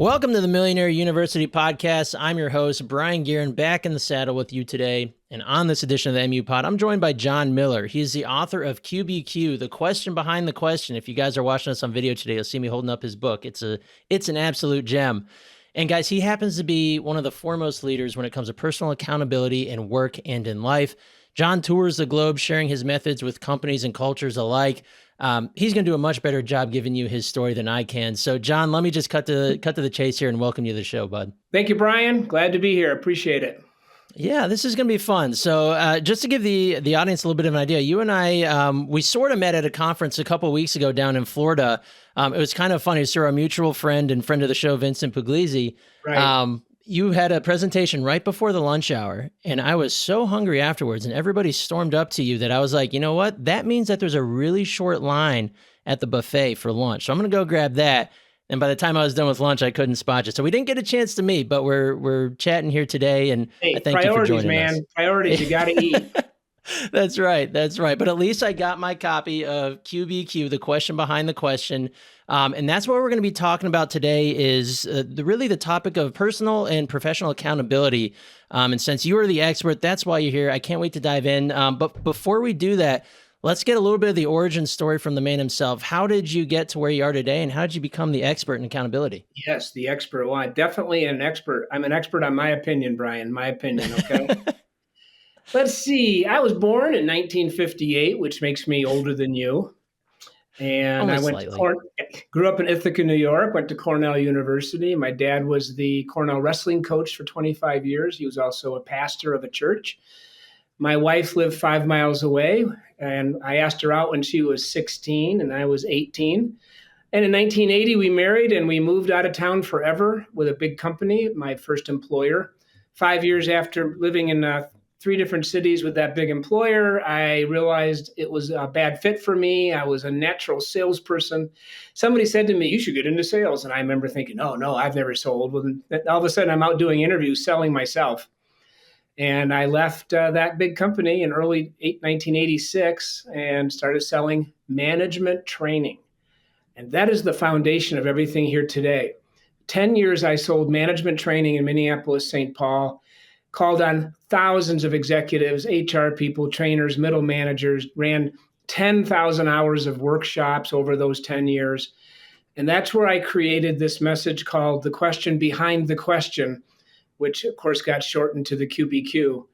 Welcome to the Millionaire University Podcast. I'm your host, Brien Gearin, back in the saddle with you today. And on this edition of the MU Pod, I'm joined by John Miller. He's the author of QBQ, The Question Behind the Question. If you guys are watching us on video today, you'll see me holding up his book. It's an absolute gem. And guys, he happens to be one of the foremost leaders when it comes to personal accountability in work and in life. John tours the globe sharing his methods with companies and cultures alike. He's going to do a much better job giving you his story than I can. So, John, let me just cut to the chase here and welcome you to the show, bud. Thank you, Brien. Glad to be here. Appreciate it. Yeah, this is going to be fun. So just to give the audience a little bit of an idea, you and I, we sort of met at a conference a couple of weeks ago down in Florida. It was kind of funny. So our mutual friend and friend of the show, Vincent Puglisi, Right. You had a presentation right before the lunch hour, and I was so hungry afterwards, and everybody stormed up to you that I was like, you know what? That means that there's a really short line at the buffet for lunch. So I'm going to go grab that. And by the time I was done with lunch, I couldn't spot you. So we didn't get a chance to meet, but we're chatting here today, and Hey, I thank you for joining man. us. Priorities, you got to eat. That's right. That's right. But at least I got my copy of QBQ, The Question Behind the Question. And that's what we're going to be talking about today is really the topic of personal and professional accountability. And since you are the expert, that's why you're here. I can't wait to dive in. But before we do that, let's get a little bit of the origin story from the man himself. How did you get to where you are today, and how did you become the expert in accountability? Yes, the expert. Well, I'm definitely an expert. I'm an expert on my opinion, Brien. My opinion, okay? Let's see. I was born in 1958, which makes me older than you. And Only I slightly. grew up in Ithaca, New York, went to Cornell University. My dad was the Cornell wrestling coach for 25 years. He was also a pastor of a church. My wife lived 5 miles away, and I asked her out when she was 16 and I was 18. And in 1980, we married and we moved out of town forever with a big company, my first employer. 5 years after living in 3 different cities with that big employer, I realized it was a bad fit for me. I was a natural salesperson. Somebody said to me, "You should get into sales." And I remember thinking, "Oh, no, I've never sold." Well, then all of a sudden, I'm out doing interviews selling myself. And I left that big company in early 1986 and started selling management training. And that is the foundation of everything here today. 10 years I sold management training in Minneapolis, St. Paul, called on thousands of executives, HR people, trainers, middle managers, ran 10,000 hours of workshops over those 10 years. And that's where I created this message called The Question Behind the Question, which of course got shortened to the QBQ.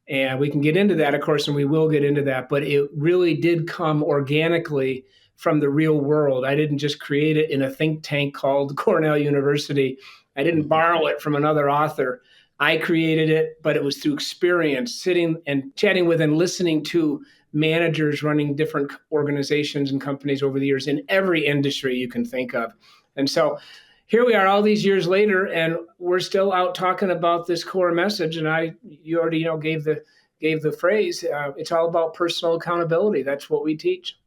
And we can get into that, of course, and we will get into that. But it really did come organically from the real world. I didn't just create it in a think tank called Cornell University. I didn't borrow it from another author. I created it, but it was through experience, sitting and chatting with and listening to managers running different organizations and companies over the years in every industry you can think of. And so here we are all these years later, and we're still out talking about this core message. And you already gave the phrase. It's all about personal accountability. That's what we teach.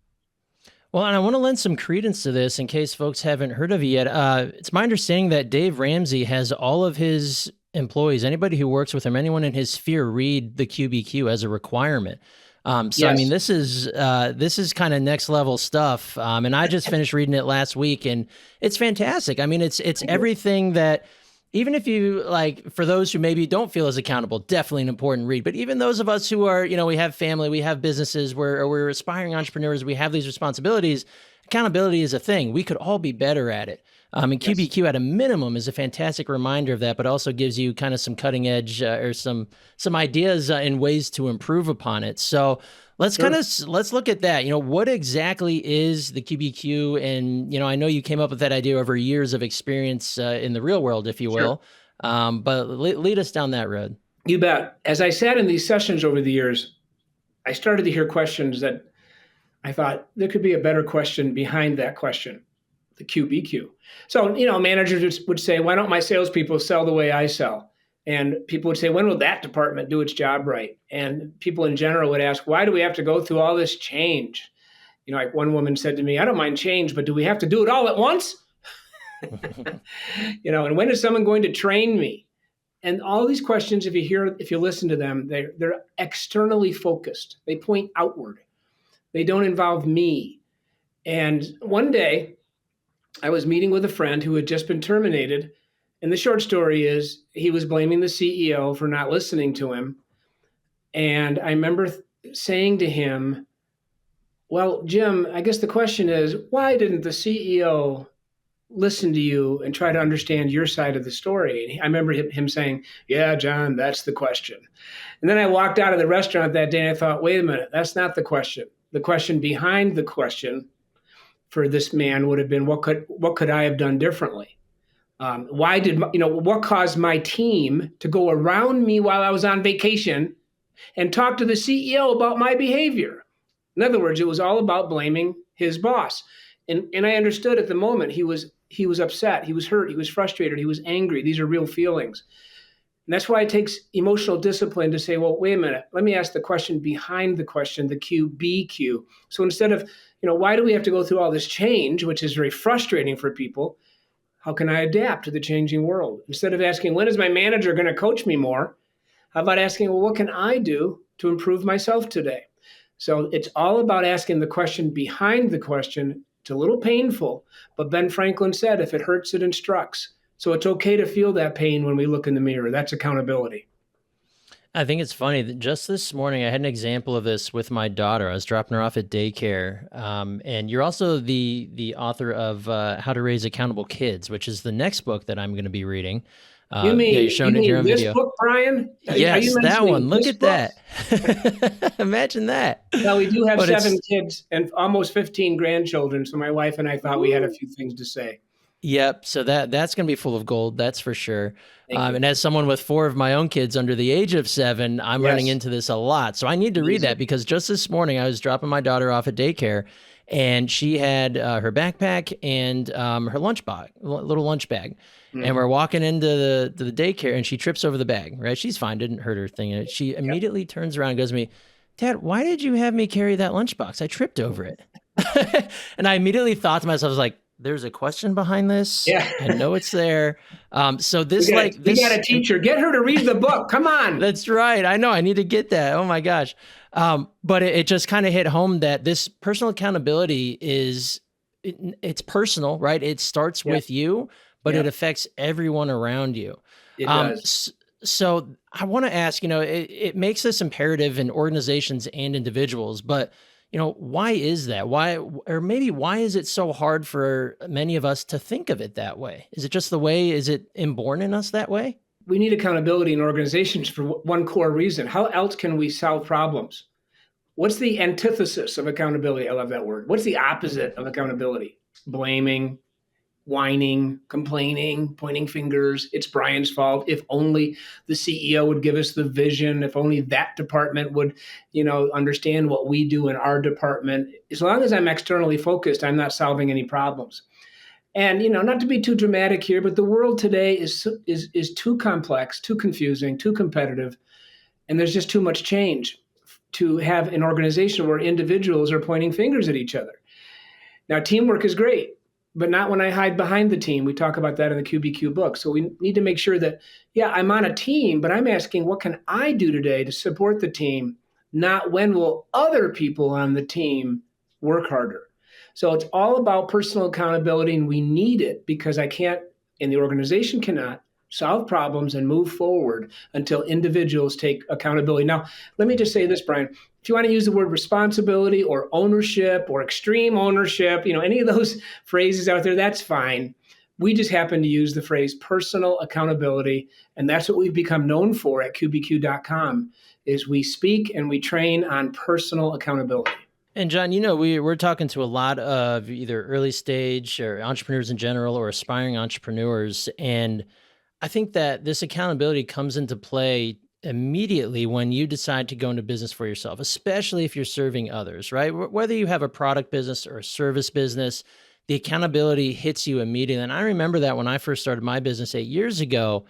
Well, and I want to lend some credence to this in case folks haven't heard of it yet. It's my understanding that Dave Ramsey has all of his employees, anybody who works with him, anyone in his sphere, read the QBQ as a requirement. So, Yes. I mean, this is kind of next level stuff. And I just finished reading it last week, and it's fantastic. I mean, it's everything that, even if you like, for those who maybe don't feel as accountable, definitely an important read. But even those of us who are, we have family, we have businesses, we're aspiring entrepreneurs, we have these responsibilities. Accountability is a thing. We could all be better at it. And QBQ at a minimum is a fantastic reminder of that, but also gives you kind of some cutting edge or some ideas and ways to improve upon it. So let's let's look at that. What exactly is the QBQ? And, I know you came up with that idea over years of experience in the real world, if you will. But lead us down that road. You bet. As I sat in these sessions over the years, I started to hear questions that I thought there could be a better question behind that question, the QBQ. So, managers would say, "Why don't my salespeople sell the way I sell?" And people would say, "When will that department do its job right?" And people in general would ask, "Why do we have to go through all this change?" Like one woman said to me, "I don't mind change, but do we have to do it all at once?" And when is someone going to train me? And all these questions, if you listen to them, they're externally focused. They point outward. They don't involve me. And one day I was meeting with a friend who had just been terminated And the short story is he was blaming the CEO for not listening to him. And I remember saying to him, well, Jim, I guess the question is, why didn't the CEO listen to you and try to understand your side of the story? And I remember him saying, yeah, John, that's the question. And then I walked out of the restaurant that day and I thought, wait a minute, that's not the question. The question behind the question for this man would have been, what could I have done differently? Why did what caused my team to go around me while I was on vacation and talk to the CEO about my behavior? In other words, it was all about blaming his boss. And I understood at the moment he was upset, he was hurt, he was frustrated, he was angry. These are real feelings. And that's why it takes emotional discipline to say, well, wait a minute, let me ask the question behind the question, the QBQ. So instead of, why do we have to go through all this change, which is very frustrating for people? How can I adapt to the changing world? Instead of asking, when is my manager going to coach me more? How about asking, well, what can I do to improve myself today? So it's all about asking the question behind the question. It's a little painful, but Ben Franklin said, if it hurts, it instructs. So it's okay to feel that pain when we look in the mirror. That's accountability. I think it's funny that just this morning I had an example of this with my daughter. I was dropping her off at daycare, and you're also the author of How to Raise Accountable Kids, which is the next book that I'm going to be reading. You Yeah, mean you're showing it here on this video. book, Brien? Are Yes, you that mentioning one. Look this at book? that. Imagine that. Well, we do have But 7 it's kids and almost 15 grandchildren. So my wife and I thought we had a few things to say. Yep. So that's going to be full of gold. That's for sure. Thank you. And as someone with 4 of my own kids under the age of 7, I'm running Yes. into this a lot. So I need to read Amazing. that because just this morning I was dropping my daughter off at daycare and she had her backpack and her lunch bag, little lunch bag. And we're walking into the daycare and she trips over the bag, right? She's fine. Didn't hurt her thing. And she immediately turns around and goes to me, Dad, why did you have me carry that lunchbox? I tripped over it. And I immediately thought to myself, I was like, there's a question behind this. Yeah. I know it's there. So this We got a teacher. Get her to read the book. Come on. that's right. I know I need to get that. Oh my gosh. But it just kind of hit home that this personal accountability it's personal, right? It starts with you, but it affects everyone around you. It does. So I want to ask, it makes this imperative in organizations and individuals, but why is that? Why, or maybe why is it so hard for many of us to think of it that way? Is it just the way, is it inborn in us that way? We need accountability in organizations for one core reason. How else can we solve problems? What's the antithesis of accountability? I love that word. What's the opposite of accountability? Blaming, whining, complaining, pointing fingers. It's Brian's fault. If only the CEO would give us the vision, if only that department would, understand what we do in our department. As long as I'm externally focused, I'm not solving any problems. And not to be too dramatic here, but the world today is too complex, too confusing, too competitive, and there's just too much change to have an organization where individuals are pointing fingers at each other. Now, teamwork is great, but not when I hide behind the team. We talk about that in the QBQ book. So we need to make sure that, I'm on a team, but I'm asking, what can I do today to support the team? Not when will other people on the team work harder? So it's all about personal accountability, and we need it because I can't, and the organization cannot, solve problems and move forward until individuals take accountability. Now, let me just say this, Brien. If you want to use the word responsibility or ownership or extreme ownership, any of those phrases out there, that's fine. We just happen to use the phrase personal accountability, and that's what we've become known for at qbq.com, is we speak and we train on personal accountability. And John, we're talking to a lot of either early stage or entrepreneurs in general or aspiring entrepreneurs. And I think that this accountability comes into play immediately when you decide to go into business for yourself, especially if you're serving others, right? Whether you have a product business or a service business, the accountability hits you immediately. And I remember that when I first started my business 8 years ago,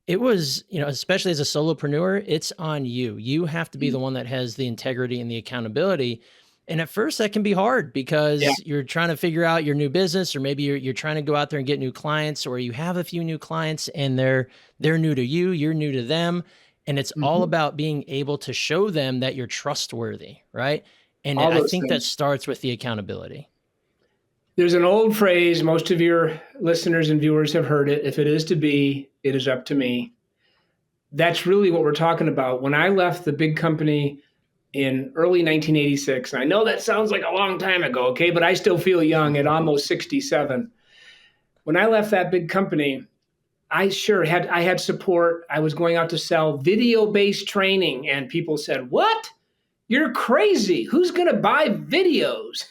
it was, especially as a solopreneur, it's on you. You have to be the one that has the integrity and the accountability. And at first that can be hard because you're trying to figure out your new business, or maybe you're trying to go out there and get new clients, or you have a few new clients and they're new to you, you're new to them. And it's all about being able to show them that you're trustworthy, right? And I think that starts with the accountability. There's an old phrase, most of your listeners and viewers have heard it. If it is to be, it is up to me. That's really what we're talking about. When I left the big company in early 1986, and I know that sounds like a long time ago, okay, but I still feel young at almost 67. When I left that big company, I had support. I was going out to sell video-based training, and people said, "What? You're crazy. Who's going to buy videos?"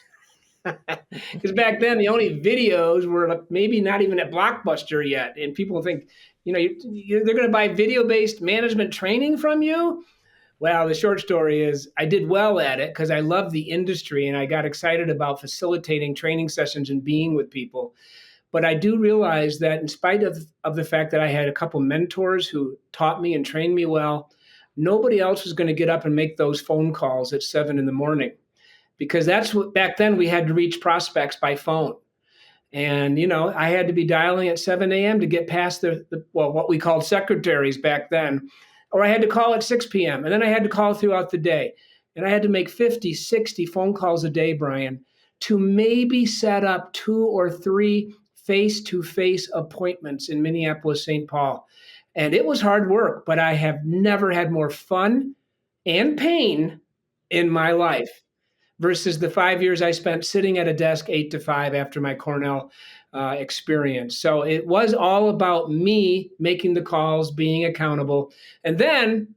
Because back then the only videos were maybe not even at Blockbuster yet, and people think, they're going to buy video-based management training from you. Well, the short story is I did well at it because I loved the industry and I got excited about facilitating training sessions and being with people. But I do realize that in spite of the fact that I had a couple mentors who taught me and trained me well, nobody else was going to get up and make those phone calls at 7 a.m. because that's what back then we had to reach prospects by phone. And, I had to be dialing at 7 a.m. to get past what we called secretaries back then, or I had to call at 6 p.m. And then I had to call throughout the day. And I had to make 50, 60 phone calls a day, Brien, to maybe set up 2 or 3 face-to-face appointments in Minneapolis, St. Paul. And it was hard work, but I have never had more fun and pain in my life versus the 5 years I spent sitting at a desk 8 to 5 after my Cornell experience. So it was all about me making the calls, being accountable. And then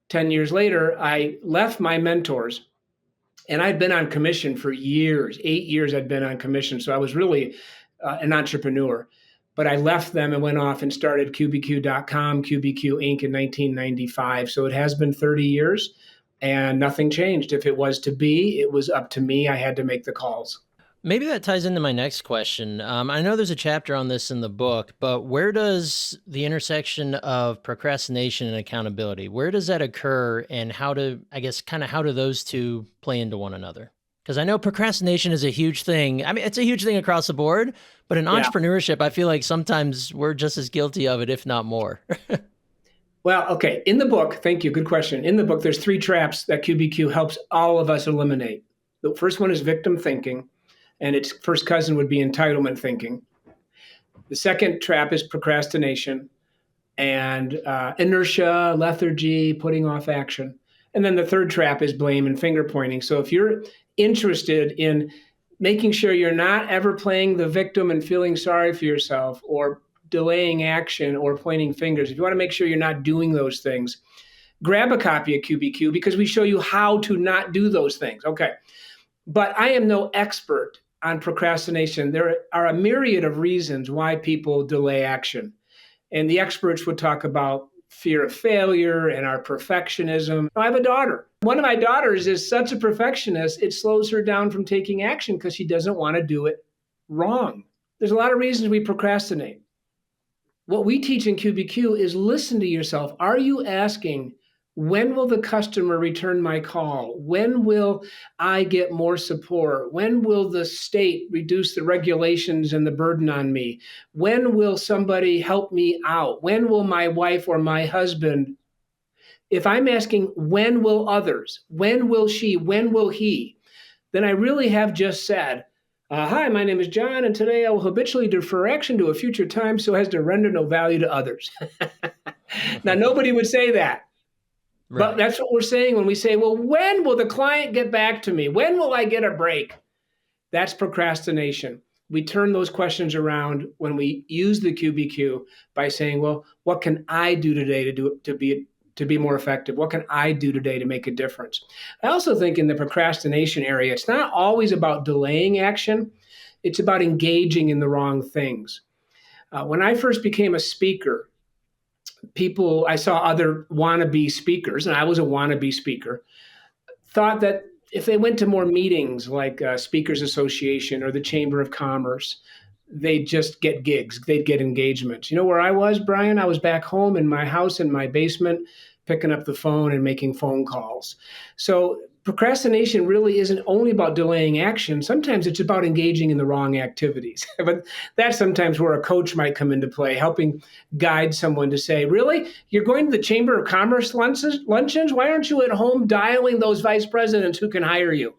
10 years later, I left my mentors. And I'd been on commission for years. 8 years I'd been on commission. So I was really an entrepreneur. But I left them and went off and started QBQ.com, QBQ Inc. in 1995. So it has been 30 years and nothing changed. If it was to be, it was up to me. I had to make the calls. Maybe that ties into my next question. I know there's a chapter on this in the book, but where does the intersection of procrastination and accountability, where does that occur, and how do those two play into one another? Because I know procrastination is a huge thing. I mean, it's a huge thing across the board, but in entrepreneurship, I feel like sometimes we're just as guilty of it, if not more. Well, okay. In the book, thank you. Good question. In the book, there's 3 traps that QBQ helps all of us eliminate. The first one is victim thinking, and its first cousin would be entitlement thinking. The second trap is procrastination and inertia, lethargy, putting off action. And then the third trap is blame and finger pointing. So if you're interested in making sure you're not ever playing the victim and feeling sorry for yourself or delaying action or pointing fingers, if you want to make sure you're not doing those things, grab a copy of QBQ because we show you how to not do those things. Okay. But I am no expert on procrastination. There are a myriad of reasons why people delay action. And the experts would talk about fear of failure and our perfectionism. I have a daughter. One of my daughters is such a perfectionist, it slows her down from taking action because she doesn't want to do it wrong. There's a lot of reasons we procrastinate. What we teach in QBQ is listen to yourself. Are you asking, when will the customer return my call? When will I get more support? When will the state reduce the regulations and the burden on me? When will somebody help me out? When will my wife or my husband? If I'm asking, when will others? When will she? When will he? Then I really have just said, hi, my name is John, and today I will habitually defer action to a future time so as to render no value to others. Now, nobody would say that. Right. But that's what we're saying when we say, well, when will the client get back to me? When will I get a break? That's procrastination. We turn those questions around when we use the QBQ by saying, well, what can I do today to be more effective? What can I do today to make a difference? I also think in the procrastination area, it's not always about delaying action. It's about engaging in the wrong things. When I first became a speaker, I saw other wannabe speakers, and I was a wannabe speaker, thought that if they went to more meetings like Speakers Association or the Chamber of Commerce, they'd just get gigs, they'd get engagements. You know where I was, Brien? I was back home in my house in my basement, picking up the phone and making phone calls. So procrastination really isn't only about delaying action. Sometimes it's about engaging in the wrong activities. But that's sometimes where a coach might come into play, helping guide someone to say, really? You're going to the Chamber of Commerce luncheons? Why aren't you at home dialing those vice presidents who can hire you?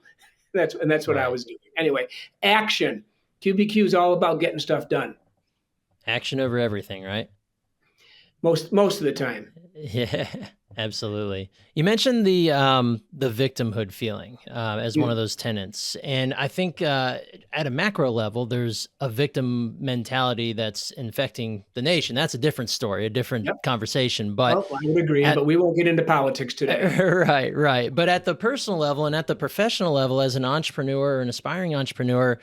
That's what I Right. was doing. Anyway, action. QBQ is all about getting stuff done Action over everything, right? most of the time. Yeah, absolutely. You mentioned the victimhood feeling as one of Mm, those tenets, and I think at a macro level, there's a victim mentality that's infecting the nation. That's a different story, a different yep. conversation. But Well, I would agree, at but we won't get into politics today. right, right. But at the personal level and at the professional level, as an entrepreneur or an aspiring entrepreneur,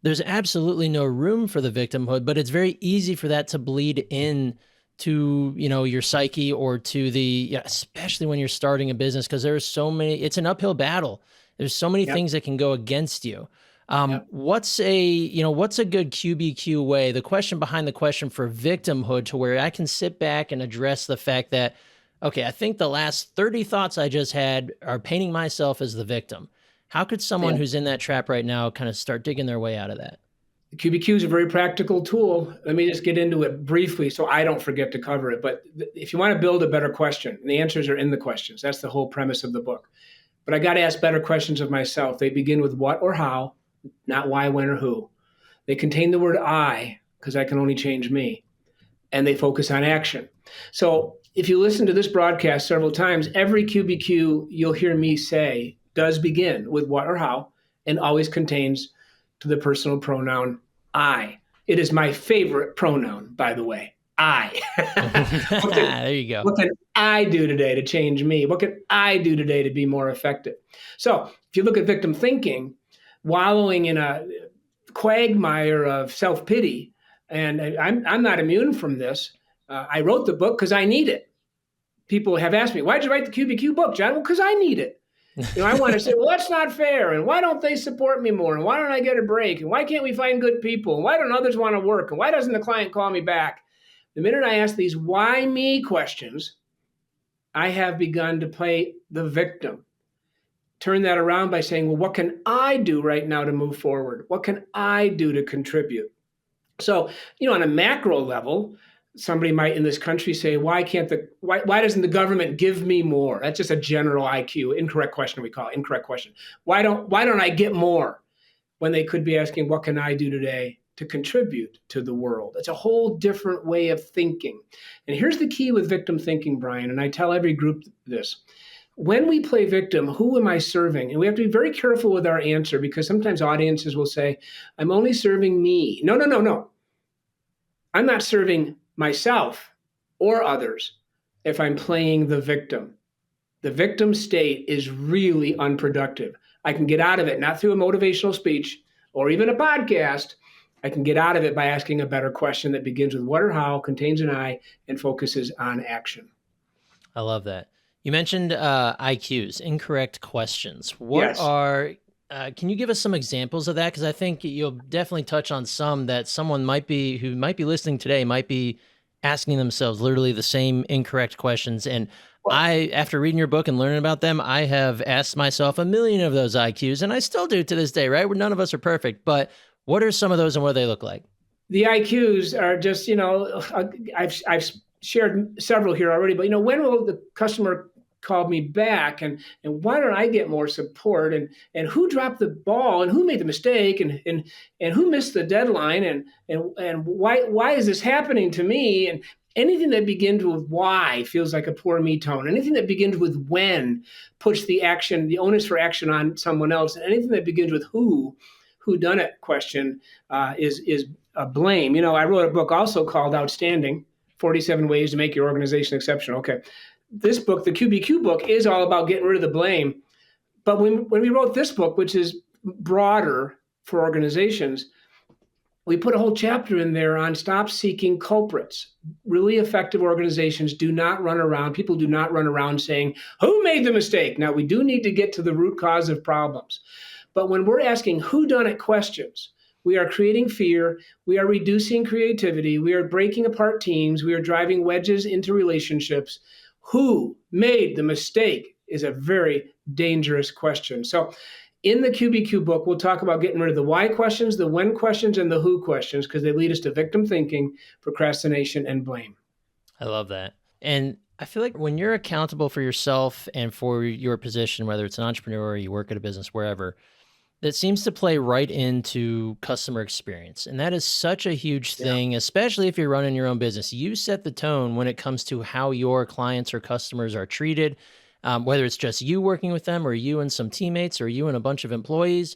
there's absolutely no room for the victimhood, but it's very easy for that to bleed in to, your psyche or to the, yeah, especially when you're starting a business, because there's so many, it's an uphill battle. There's so many Yep. things that can go against you. Yep. What's a good QBQ way, the question behind the question for victimhood, to where I can sit back and address the fact that, okay, I think the last 30 thoughts I just had are painting myself as the victim. How could someone Yeah. who's in that trap right now kind of start digging their way out of that? The QBQ is a very practical tool. Let me just get into it briefly so I don't forget to cover it. But if you want to build a better question, the answers are in the questions. That's the whole premise of the book. But I got to ask better questions of myself. They begin with what or how, not why, when, or who. They contain the word I, because I can only change me. And they focus on action. So if you listen to this broadcast several times, every QBQ you'll hear me say does begin with what or how and always contains to the personal pronoun I. It is my favorite pronoun, by the way. I. what, can, There you go. what can I do today to change me? What can I do today to be more effective? So if you look at victim thinking, wallowing in a quagmire of self pity, and I'm not immune from this. I wrote the book because I need it. People have asked me, why'd you write the QBQ book, John? Well, because I need it. I want to say, well, that's not fair. And why don't they support me more? And why don't I get a break? And why can't we find good people? And why don't others want to work? And why doesn't the client call me back? The minute I ask these why me questions, I have begun to play the victim. Turn that around by saying, well, what can I do right now to move forward? What can I do to contribute? So, on a macro level, somebody might in this country say, why doesn't the government give me more? That's just a general IQ, incorrect question, we call it, incorrect question. Why don't I get more? When they could be asking, what can I do today to contribute to the world? It's a whole different way of thinking. And here's the key with victim thinking, Brien, and I tell every group this. When we play victim, who am I serving? And we have to be very careful with our answer, because sometimes audiences will say, I'm only serving me. No, no, no, no. I'm not serving myself or others if I'm playing the victim. The victim state is really unproductive. I can get out of it, not through a motivational speech or even a podcast. I can get out of it by asking a better question that begins with what or how, contains an I, and focuses on action. I love that. You mentioned IQs, incorrect questions. Yes. Can you give us some examples of that? Because I think you'll definitely touch on some that someone who might be listening today might be asking themselves literally the same incorrect questions. And Well, after reading your book and learning about them, I have asked myself a million of those IQs, and I still do to this day, right? Where none of us are perfect, but what are some of those and what do they look like? the IQs are just, I've shared several here already, but when will the customer call me back, and why don't I get more support, and who dropped the ball, and who made the mistake, and who missed the deadline, and why is this happening to me? And anything that begins with why feels like a poor me tone. Anything that begins with when puts the onus for action on someone else. And anything that begins with who done it question is a blame. I wrote a book also called Outstanding: 47 Ways to Make Your Organization Exceptional. Okay. This book, the QBQ book, is all about getting rid of the blame. But when we wrote this book, which is broader for organizations, we put a whole chapter in there on stop seeking culprits. Really effective organizations people do not run around saying, who made the mistake? Now, we do need to get to the root cause of problems. But when we're asking whodunit questions, we are creating fear, we are reducing creativity, we are breaking apart teams, we are driving wedges into relationships. Who made the mistake is a very dangerous question. So in the QBQ book, we'll talk about getting rid of the why questions, the when questions, and the who questions, because they lead us to victim thinking, procrastination, and blame. I love that. And I feel like when you're accountable for yourself and for your position, whether it's an entrepreneur or you work at a business, wherever, that seems to play right into customer experience. And that is such a huge Yeah. thing, especially if you're running your own business. You set the tone when it comes to how your clients or customers are treated, whether it's just you working with them or you and some teammates or you and a bunch of employees.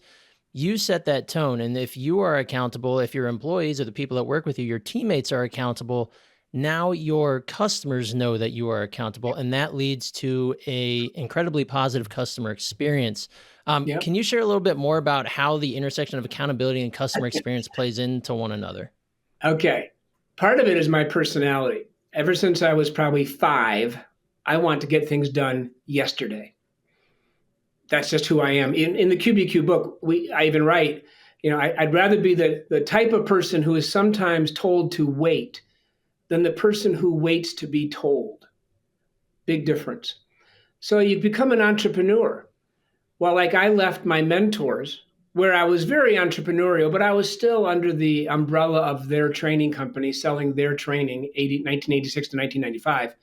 You set that tone. And if you are accountable, if your employees or the people that work with you, your teammates are accountable, now your customers know that you are accountable, and that leads to a incredibly positive customer experience. Yeah. Can you share a little bit more about how the intersection of accountability and customer experience plays into one another? Okay. Part of it is my personality. Ever since I was probably 5, I want to get things done yesterday. That's just who I am. In the QBQ book, I even write, I'd rather be the type of person who is sometimes told to wait than the person who waits to be told. Big difference. So you become an entrepreneur. Well, like I left my mentors where I was very entrepreneurial, but I was still under the umbrella of their training company selling their training 1986 to 1995.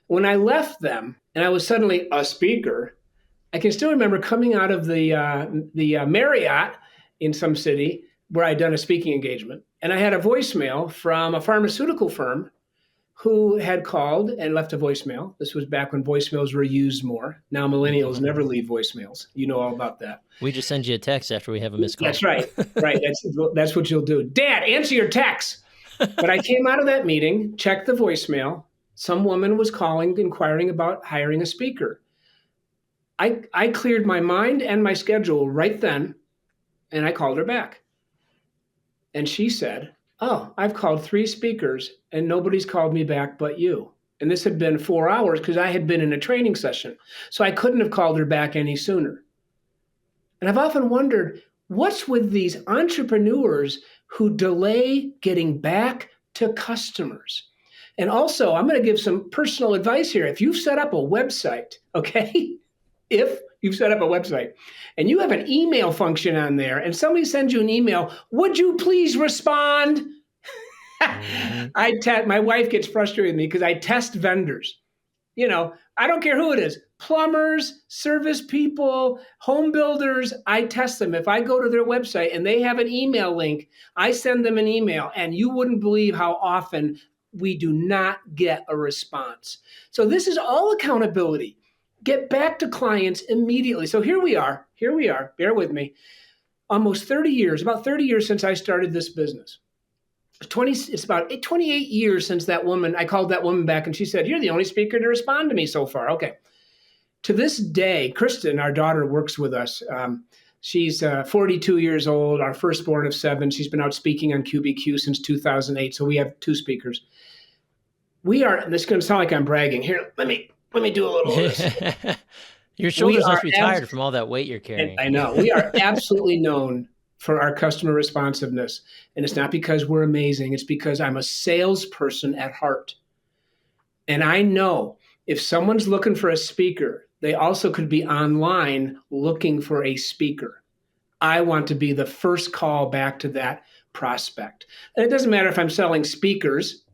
When I left them and I was suddenly a speaker, I can still remember coming out of the Marriott in some city where I'd done a speaking engagement, and I had a voicemail from a pharmaceutical firm who had called and left a voicemail. This was back when voicemails were used more. Now millennials never leave voicemails. You know all about that. We just send you a text after we have a missed call. That's right. Right. That's what you'll do. Dad, answer your text. But I came out of that meeting, checked the voicemail. Some woman was calling, inquiring about hiring a speaker. I cleared my mind and my schedule right then, and I called her back. And she said, "Oh, I've called 3 speakers and nobody's called me back but you." And this had been 4 hours because I had been in a training session. So I couldn't have called her back any sooner. And I've often wondered, what's with these entrepreneurs who delay getting back to customers? And also, I'm going to give some personal advice here. If you've set up a website, okay? If you've set up a website and you have an email function on there and somebody sends you an email, would you please respond? My wife gets frustrated with me because I test vendors. I don't care who it is, plumbers, service people, home builders, I test them. If I go to their website and they have an email link, I send them an email, and you wouldn't believe how often we do not get a response. So this is all accountability. Get back to clients immediately. So here we are, bear with me. Almost 30 years, about 30 years since I started this business. It's about 28 years since that woman, I called that woman back and she said, "You're the only speaker to respond to me so far." Okay. To this day, Kristen, our daughter, works with us. She's 42 years old, our firstborn of 7. She's been out speaking on QBQ since 2008. So we have 2 speakers. And this is going to sound like I'm bragging. Here, let me do a little of this. Your shoulders must be tired from all that weight you're carrying. I know. We are absolutely known for our customer responsiveness. And it's not because we're amazing. It's because I'm a salesperson at heart. And I know if someone's looking for a speaker, they also could be online looking for a speaker. I want to be the first call back to that prospect. And it doesn't matter if I'm selling speakers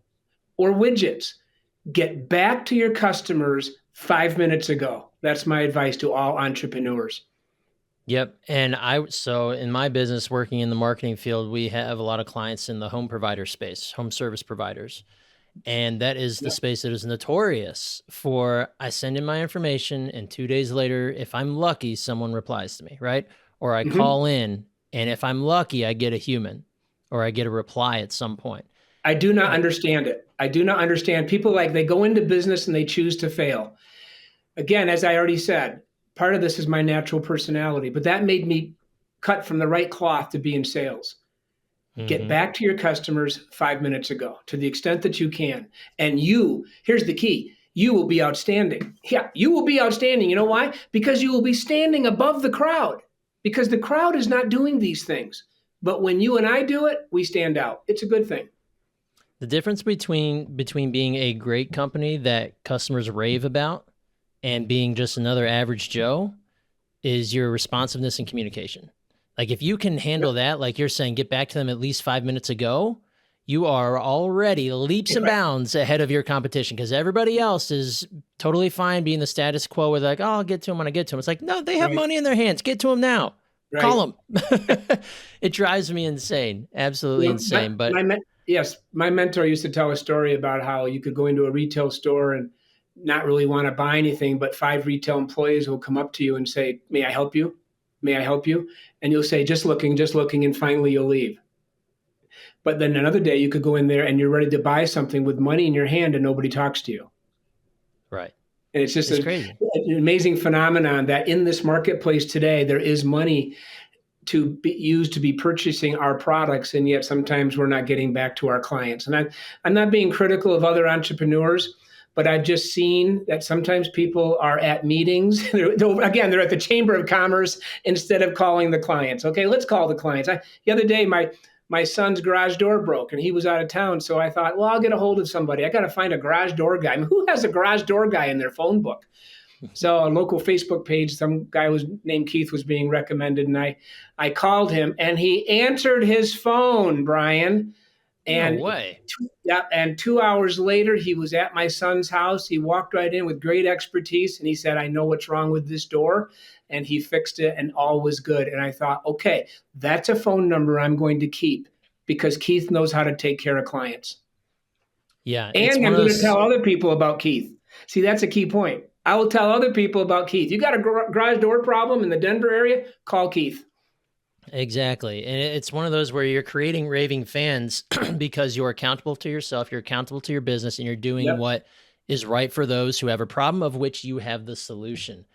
or widgets. Get back to your customers 5 minutes ago. That's my advice to all entrepreneurs. Yep. And so in my business, working in the marketing field, we have a lot of clients in the home provider space, home service providers. And that is the space that is notorious for, I send in my information and 2 days later, if I'm lucky, someone replies to me, right? Or I call in, and if I'm lucky, I get a human or I get a reply at some point. I do not understand it. I do not understand people they go into business and they choose to fail. Again, as I already said, part of this is my natural personality, but that made me cut from the right cloth to be in sales. Get back to your customers 5 minutes ago, to the extent that you can. And here's the key, you will be outstanding. Yeah, you will be outstanding. You know why? Because you will be standing above the crowd, because the crowd is not doing these things. But when you and I do it, we stand out. It's a good thing. The difference between being a great company that customers rave about and being just another average Joe is your responsiveness and communication. Like if you can handle that, like you're saying, get back to them at least 5 minutes ago, you are already leaps and bounds ahead of your competition, because everybody else is totally fine being the status quo with like, "Oh, I'll get to them when I get to them." It's like, no, they have money in their hands. Get to them now. Right. Call them. It drives me insane, absolutely You know, insane. But yes, my mentor used to tell a story about how you could go into a retail store and not really want to buy anything, but five retail employees will come up to you and say, "May I help you? May I help you?" And you'll say, just looking," and finally you'll leave. But then another day you could go in there and you're ready to buy something with money in your hand and nobody talks to you. right, And it's just it's crazy. an amazing phenomenon that in this marketplace today, there is money to be used to be purchasing our products, and yet sometimes we're not getting back to our clients. And I'm not being critical of other entrepreneurs, but I've just seen that sometimes people are at meetings. Again, they're at the Chamber of Commerce instead of calling the clients. Okay, let's call the clients. The other day, my son's garage door broke and he was out of town. So I thought, well, I'll get a hold of somebody. I got to find a garage door guy. I mean, who has a garage door guy in their phone book? So a local Facebook page, some guy was named Keith was being recommended, and I called him, and he answered his phone, Brien. No And way. yeah, and 2 hours later, he was at my son's house. He walked right in with great expertise, and he said, "I know what's wrong with this door," and he fixed it, and all was good. And I thought, okay, that's a phone number I'm going to keep because Keith knows how to take care of clients. Yeah, it's And one I'm of going to those. tell other people about Keith. See, that's a key point. I will tell other people about Keith. You got a garage door problem in the Denver area? Call Keith. Exactly. And it's one of those where you're creating raving fans because you're accountable to yourself, you're accountable to your business, and you're doing Yep. what is right for those who have a problem of which you have the solution.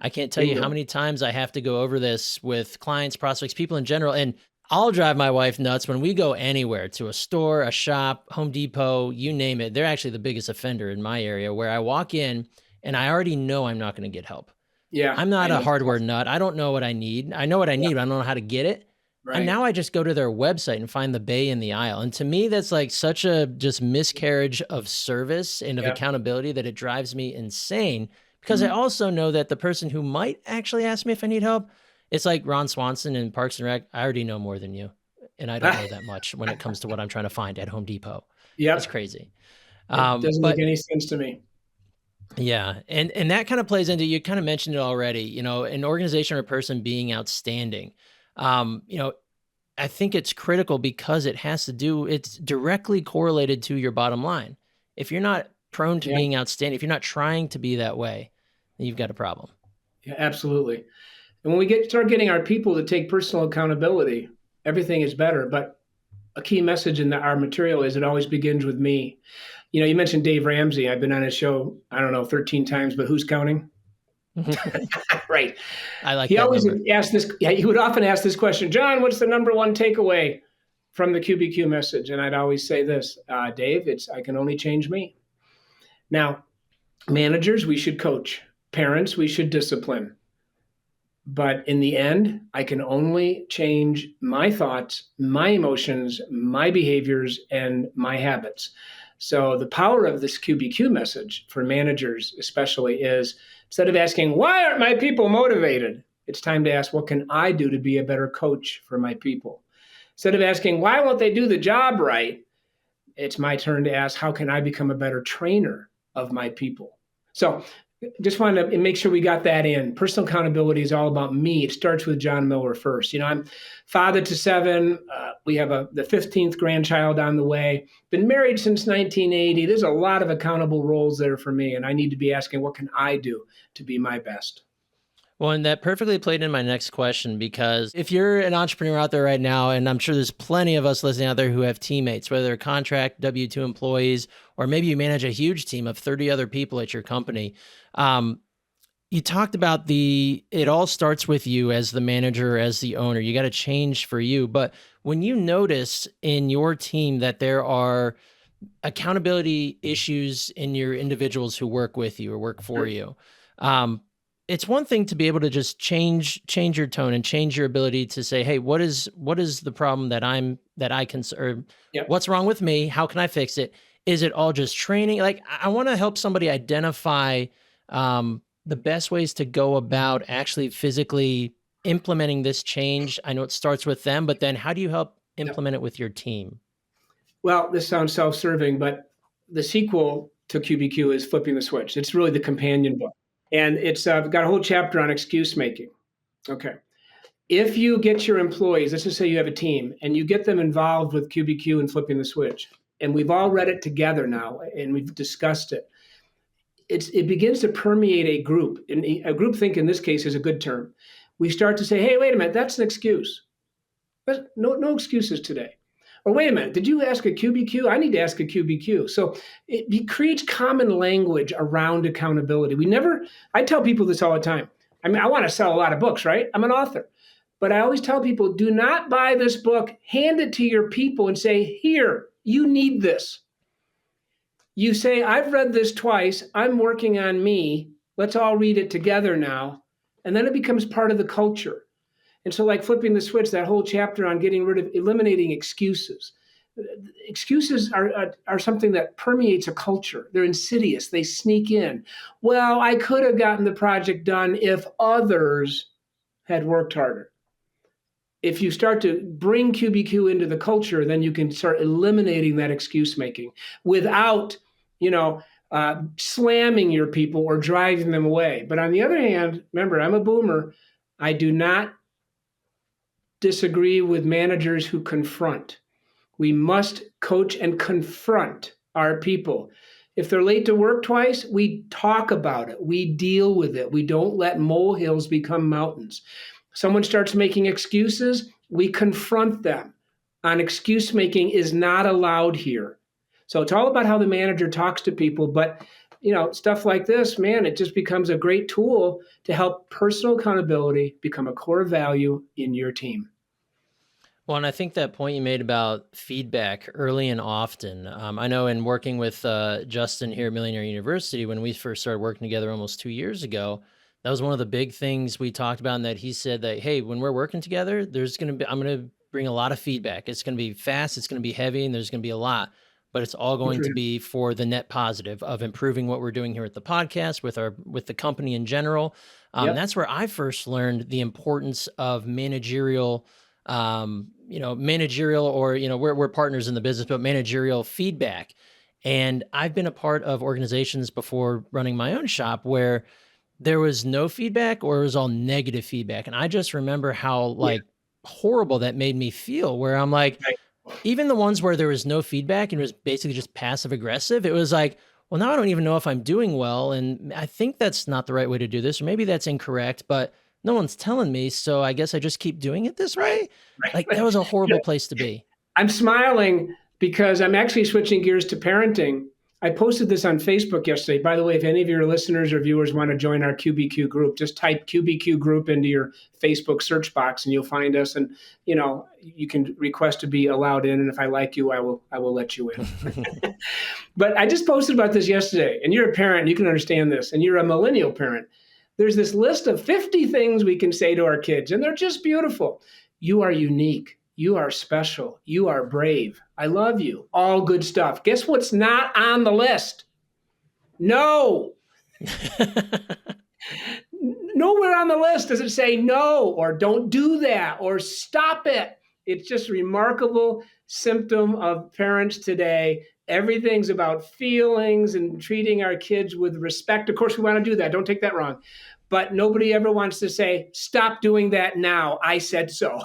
I can't tell you how Bingo. many times I have to go over this with clients, prospects, people in general. And I'll drive my wife nuts when we go anywhere, to a store, a shop, Home Depot, you name it. They're actually the biggest offender in my area, where I walk in and I already know I'm not going to get help. Yeah, I'm not I a know. hardware nut. I don't know what I need. I know what I Yeah, need, but I don't know how to get it. And right. now I just go to their website and find the bay in the aisle. And to me, that's like such a just miscarriage of service and of Yeah. accountability that it drives me insane, because I Mhm. also know that the person who might actually ask me if I need help, it's like Ron Swanson in Parks and Rec. I already know more than you. And I don't know that much when it comes to what I'm trying to find at Home Depot. It's Yep. crazy. It doesn't make But any sense to me. yeah, and that kind of plays into, you kind of mentioned it already, an organization or person being outstanding. Um, you know, I think it's critical because it's directly correlated to your bottom line. If you're not prone to Yeah. being outstanding, if you're not trying to be that way, then you've got a problem. Yeah, absolutely. And when we start getting our people to take personal accountability, everything is better. But a key message in our material is it always begins with me. You mentioned Dave Ramsey. I've been on his show, I don't know, 13 times, but who's counting? Right. I like He that always number. asked this, yeah, he would often ask this question, John, what's the number one takeaway from the QBQ message? And I'd always say this, Dave, I can only change me. Now, managers, we should coach. Parents, we should discipline. But in the end, I can only change my thoughts, my emotions, my behaviors, and my habits. So the power of this QBQ message for managers, especially, is instead of asking, why aren't my people motivated? It's time to ask, what can I do to be a better coach for my people? Instead of asking, why won't they do the job right? It's my turn to ask, how can I become a better trainer of my people? So just wanted to make sure we got that in. Personal accountability is all about me. It starts with John Miller first. I'm father to seven. We have the 15th grandchild on the way. Been married since 1980. There's a lot of accountable roles there for me, and I need to be asking, what can I do to be my best? Well, and that perfectly played in my next question, because if you're an entrepreneur out there right now, and I'm sure there's plenty of us listening out there who have teammates, whether they're contract W-2 employees, or maybe you manage a huge team of 30 other people at your company. You talked about it all starts with you as the manager, as the owner. You got to change for you. But when you notice in your team that there are accountability issues in your individuals who work with you or work for Sure. you, it's one thing to be able to just change your tone and change your ability to say, hey, what is the problem that I can, or Yep. what's wrong with me? How can I fix it? Is it all just training? Like, I want to help somebody identify the best ways to go about actually physically implementing this change. I know it starts with them, but then how do you help Yep. implement it with your team? Well, this sounds self-serving, but the sequel to QBQ is Flipping the Switch. It's really the companion book. And it's got a whole chapter on excuse making. Okay. If you get your employees, let's just say you have a team, and you get them involved with QBQ and flipping the switch, and we've all read it together now, and we've discussed it. It begins to permeate a group. And a group think in this case is a good term. We start to say, hey, wait a minute, that's an excuse. But no excuses today. Or wait a minute, did you ask a QBQ? I need to ask a QBQ. So it creates common language around accountability. I tell people this all the time. I mean, I want to sell a lot of books, right? I'm an author. But I always tell people, do not buy this book, hand it to your people and say, here, you need this. You say, I've read this twice. I'm working on me. Let's all read it together now. And then it becomes part of the culture. And so, like flipping the switch, that whole chapter on eliminating excuses. Excuses are something that permeates a culture. They're insidious. They sneak in. Well, I could have gotten the project done if others had worked harder. If you start to bring QBQ into the culture, then you can start eliminating that excuse making without, slamming your people or driving them away. But on the other hand, remember, I'm a boomer. I do not disagree with managers who confront. We must coach and confront our people. If they're late to work twice, we talk about it. We deal with it. We don't let molehills become mountains. Someone starts making excuses, we confront them. Excuse making is not allowed here. So it's all about how the manager talks to people. But stuff like this, man, it just becomes a great tool to help personal accountability become a core value in your team. Well, and I think that point you made about feedback early and often. I know in working with Justin here at Millionaire University, when we first started working together almost 2 years ago, that was one of the big things we talked about, and that he said that, hey, when we're working together, I'm going to bring a lot of feedback. It's going to be fast, it's going to be heavy, and there's going to be a lot, but it's all going to be for the net positive of improving what we're doing here at the podcast with the company in general. Yep. That's where I first learned the importance of managerial, we're partners in the business, but managerial feedback. And I've been a part of organizations before running my own shop where there was no feedback or it was all negative feedback. And I just remember how horrible that made me feel, where I'm like, even the ones where there was no feedback and it was basically just passive aggressive, it was like, well, now I don't even know if I'm doing well. And I think that's not the right way to do this, or maybe that's incorrect, but no one's telling me. So I guess I just keep doing it this way. Like, that was a horrible place to be. I'm smiling because I'm actually switching gears to parenting. I posted this on Facebook yesterday. By the way, if any of your listeners or viewers want to join our QBQ group, just type QBQ group into your Facebook search box and you'll find us. And, you can request to be allowed in. And if I like you, I will let you in. But I just posted about this yesterday, and you're a parent, and you can understand this, and you're a millennial parent. There's this list of 50 things we can say to our kids, and they're just beautiful. You are unique. You are special. You are brave. I love you. All good stuff. Guess what's not on the list? No. Nowhere on the list does it say no, or don't do that, or stop it. It's just a remarkable symptom of parents today. Everything's about feelings and treating our kids with respect. Of course, we want to do that. Don't take that wrong. But nobody ever wants to say, stop doing that now. I said so.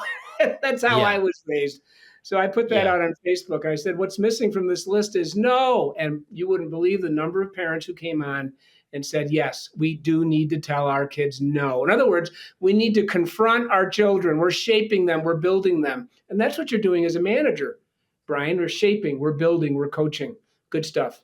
That's how I was raised. So I put that out on Facebook. I said, what's missing from this list is no. And you wouldn't believe the number of parents who came on and said, yes, we do need to tell our kids no. In other words, we need to confront our children. We're shaping them. We're building them. And that's what you're doing as a manager, Brien. We're shaping, we're building, we're coaching. Good stuff.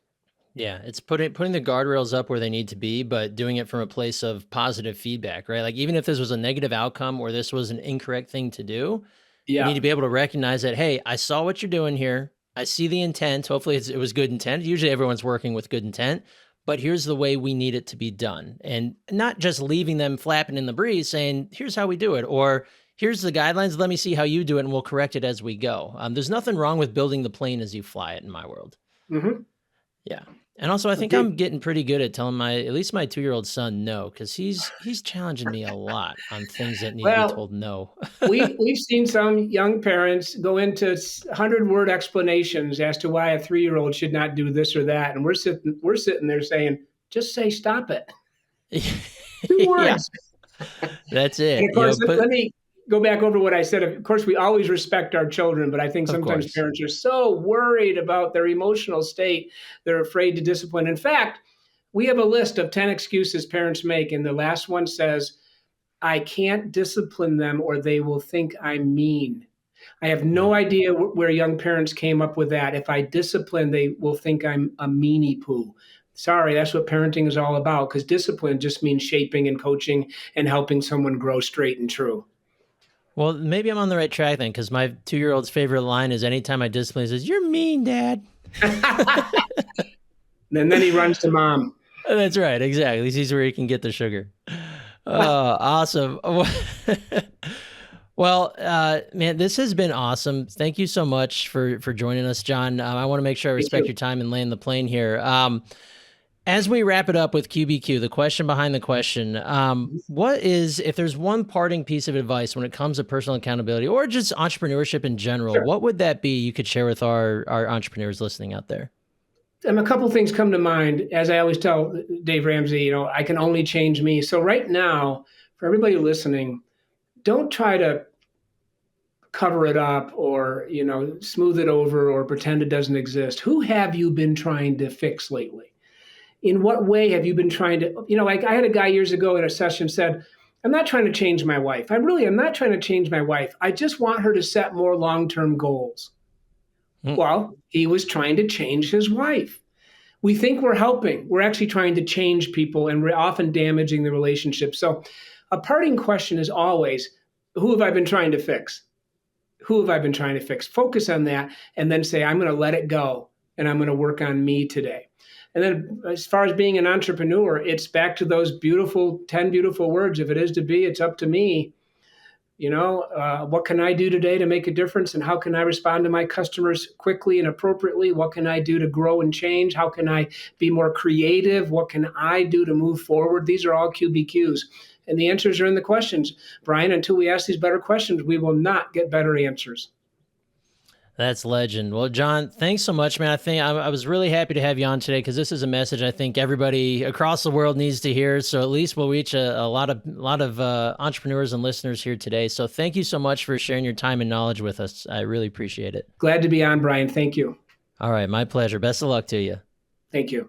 Yeah, it's putting the guardrails up where they need to be, but doing it from a place of positive feedback, right? Like, even if this was a negative outcome or this was an incorrect thing to do, you need to be able to recognize that, hey, I saw what you're doing here. I see the intent. Hopefully it was good intent. Usually everyone's working with good intent, but here's the way we need it to be done. And not just leaving them flapping in the breeze saying, here's how we do it, or here's the guidelines. Let me see how you do it and we'll correct it as we go. There's nothing wrong with building the plane as you fly it in my world. Mm-hmm. Yeah. And also, I think I'm getting pretty good at telling at least my 2-year-old son no, because he's challenging me a lot on things that need to be told no. We've seen some young parents go into 100-word explanations as to why a 3-year-old should not do this or that, and we're sitting there saying, just say stop it. 2 words. That's it. And of course, let me go back over what I said. Of course, we always respect our children, but I think Of sometimes course. parents are so worried about their emotional state, they're afraid to discipline. In fact, we have a list of 10 excuses parents make, and the last one says, I can't discipline them or they will think I'm mean. I have no Mm. idea where young parents came up with that. If I discipline, they will think I'm a meanie poo. Sorry, that's what parenting is all about, because discipline just means shaping and coaching and helping someone grow straight and true. Well, maybe I'm on the right track then, because my 2-year-old's favorite line is anytime I discipline, he says, "You're mean, Dad." And then he runs to mom. That's right. Exactly. He sees where he can get the sugar. Oh, awesome. Well, man, this has been awesome. Thank you so much for joining us, John. I want to make sure I Thank respect you. your time and land the plane here. As we wrap it up with QBQ, the question behind the question, what is, if there's one parting piece of advice when it comes to personal accountability or just entrepreneurship in general, Sure. what would that be you could share with our entrepreneurs listening out there? A couple things come to mind. As I always tell Dave Ramsey, I can only change me. So right now, for everybody listening, don't try to cover it up or smooth it over or pretend it doesn't exist. Who have you been trying to fix lately? In what way have you been trying to, like I had a guy years ago in a session said, I'm not trying to change my wife. I'm not trying to change my wife. I just want her to set more long-term goals. Mm. Well, he was trying to change his wife. We think we're helping. We're actually trying to change people, and we're often damaging the relationship. So a parting question is always, who have I been trying to fix? Who have I been trying to fix? Focus on that and then say, I'm going to let it go and I'm going to work on me today. And then as far as being an entrepreneur, it's back to those 10 beautiful words. If it is to be, it's up to me. What can I do today to make a difference? And how can I respond to my customers quickly and appropriately? What can I do to grow and change? How can I be more creative? What can I do to move forward? These are all QBQs. And the answers are in the questions. Brien, until we ask these better questions, we will not get better answers. That's legend. Well, John, thanks so much, man. I was really happy to have you on today because this is a message I think everybody across the world needs to hear. So at least we'll reach a lot of entrepreneurs and listeners here today. So thank you so much for sharing your time and knowledge with us. I really appreciate it. Glad to be on, Brien. Thank you. All right, my pleasure. Best of luck to you. Thank you.